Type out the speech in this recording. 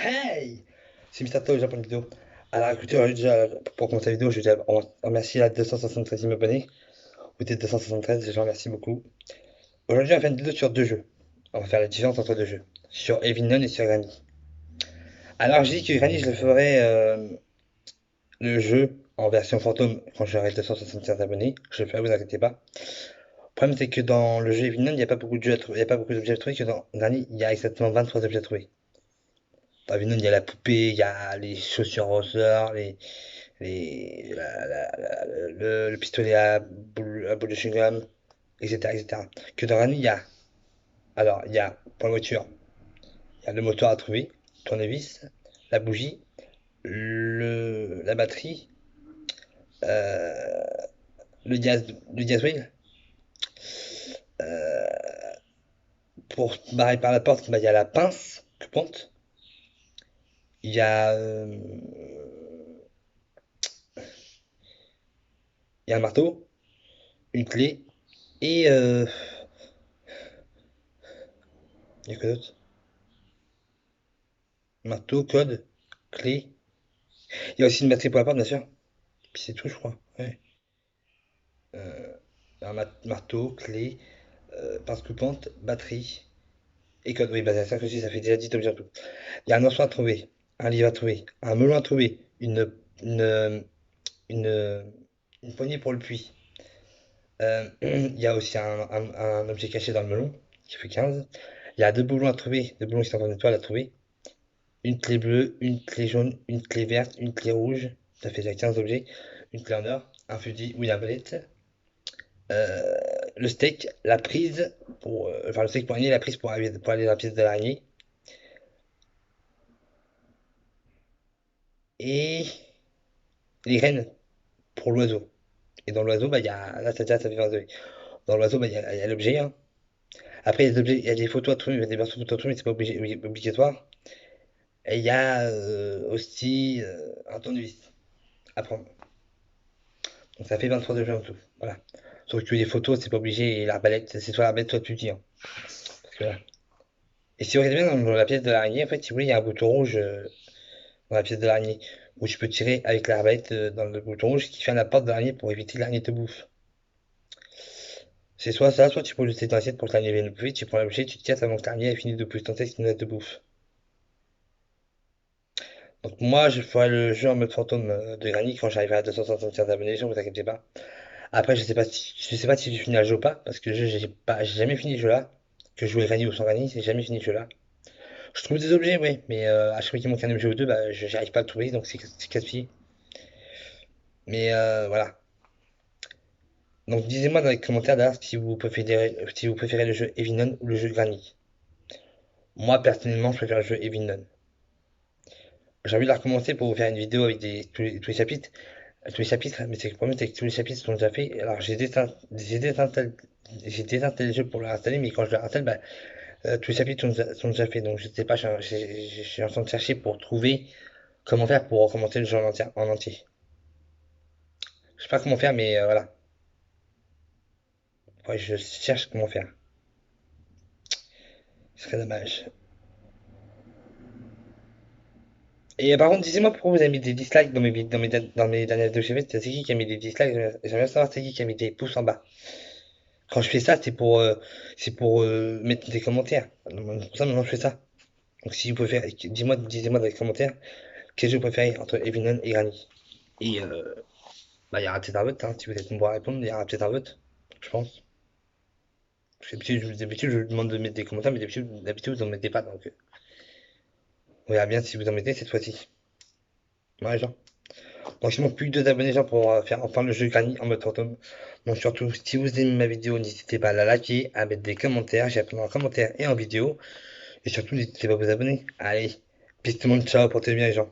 Hey! C'est Misato, j'ai pour une vidéo. Alors écoutez, déjà, pour commencer la vidéo, je vais déjà remercier la 273e abonné. Vous êtes 273, je vous remercie beaucoup. Aujourd'hui, on va faire une vidéo sur deux jeux. On va faire la différence entre deux jeux. Sur Evinon et sur Granny. Alors, je dis que Granny, je le ferai le jeu en version fantôme quand j'aurai 275 abonnés. Je le ferai, vous inquiétez pas. Le problème, c'est que dans le jeu Evinon, il n'y a pas beaucoup de jeux à trouver. Il n'y a pas beaucoup d'objets à trouver, que dans Granny, il y a exactement 23 objets à trouver. Dans Evinon, il y a la poupée, il y a les chaussures roseurs, le pistolet à boule de chewing-gum, etc., etc. Que dans Rani, il y a, alors, il y a, pour la voiture, il y a le moteur à trouver, le tournevis, la bougie, la batterie, euh, le gas wheel. Euh, pour barrer par la porte, bah, il y a la pince coupante, il y a, il y a un marteau, une clé, et il y a quoi d'autre? Marteau, code, clé. Il y a aussi une batterie pour la porte, bien sûr. Puis c'est tout, je crois. Ouais. Euh, marteau, clé, pince coupante, batterie et code. Oui, bah, c'est ça que je dis, ça fait déjà 10 objets en tout. Il y a un ossuaire à trouver, un livre à trouver, un melon à trouver, une, une, une poignée pour le puits. Il y a aussi un objet caché dans le melon qui fait 15. Il y a deux boulons à trouver, deux boulons qui sont en étoile à trouver. Une clé bleue, une clé jaune, une clé verte, une clé rouge. Ça fait déjà 15 objets. Une clé en or, un fusil ou une arbalète. euh, le steak, la prise pour, enfin le steak pour araignée, la prise pour aller dans la pièce de l'araignée, et les graines pour l'oiseau. Et dans l'oiseau, bah, il y a, là, ça fait 22. Dans l'oiseau, bah, il y a l'objet, hein. Après, il y a des photos à trouver, il y a des versions de photos à trouver, mais c'est pas obligatoire. Et il y a aussi un tournevis à prendre. Donc ça fait 23 objets en tout. Voilà. Sauf que les photos, c'est pas obligé, et l'arbalète, c'est soit l'arbalète, soit le fusil, hein. Parce que, voilà. Et si vous regardez bien dans la pièce de l'araignée, en fait, si vous voulez, il y a un bouton rouge dans la pièce de l'araignée, où tu peux tirer avec l'arbalète dans le bouton rouge qui ferme la porte de l'araignée pour éviter que l'araignée te bouffe. C'est soit ça, soit tu peux le jeter dans l'assiette pour que l'araignée vienne te bouffer, tu prends l'objet, tu tires avant que l'araignée ait fini de bouffer ton texte qui nous te bouffe. Donc moi, je ferai le jeu en mode fantôme de Granny quand j'arriverai à 275 abonnés, ne vous inquiétez pas. Après, je sais pas si je finis le jeu ou pas, parce que le jeu, j'ai jamais fini le jeu là. Que je jouais Granny ou sans Granny, j'ai jamais fini le jeu là. Je trouve des objets, oui, mais à chaque fois qu'il manque un objet ou deux, bah, j'arrive pas à le trouver, donc c'est casse-pied. Mais voilà. Donc dites-moi dans les commentaires d'ailleurs si vous préférez le jeu Evinon ou le jeu Granny. Moi personnellement je préfère le jeu Evinon. J'ai envie de la recommencer pour vous faire une vidéo avec tous les chapitres. Tous les chapitres, mais c'est le problème c'est que tous les chapitres sont déjà faits. Alors j'ai désinstallé le jeu pour le réinstaller, mais quand je le réinstalle, bah, tous les chapitres sont déjà faits. Donc je sais pas, je suis en train de chercher pour trouver comment faire pour recommencer le jeu en entier. Je sais pas comment faire, mais voilà. Ouais, je cherche comment faire. Ce serait dommage. Et par contre, dites-moi pourquoi vous avez mis des dislikes dans mes dernières vidéos que j'ai faites. C'est qui a mis des dislikes? J'aimerais bien savoir c'est qui a mis des pouces en bas. Quand je fais ça, c'est pour mettre des commentaires. Donc, pour ça, maintenant, je fais ça. Donc, si vous préférez, dites-moi dans les commentaires quel jeu vous préférez entre Evinon et Granny. Et bah, il y aura peut-être un vote, hein. Si vous êtes nombreux à répondre, il y aura peut-être un vote, je pense. Parce que d'habitude, je vous demande de mettre des commentaires, mais d'habitude, vous en mettez pas. Donc, on verra bien si vous en mettez cette fois-ci. Ouais, genre. Donc, il manque plus que 2 abonnés genre, pour faire enfin le jeu Granny en mode fantôme. Donc, surtout, si vous aimez ma vidéo, n'hésitez pas à la liker, à mettre des commentaires. J'ai appris en commentaire et en vidéo. Et surtout, n'hésitez pas à vous abonner. Allez, peace tout le monde, ciao, portez bien les gens.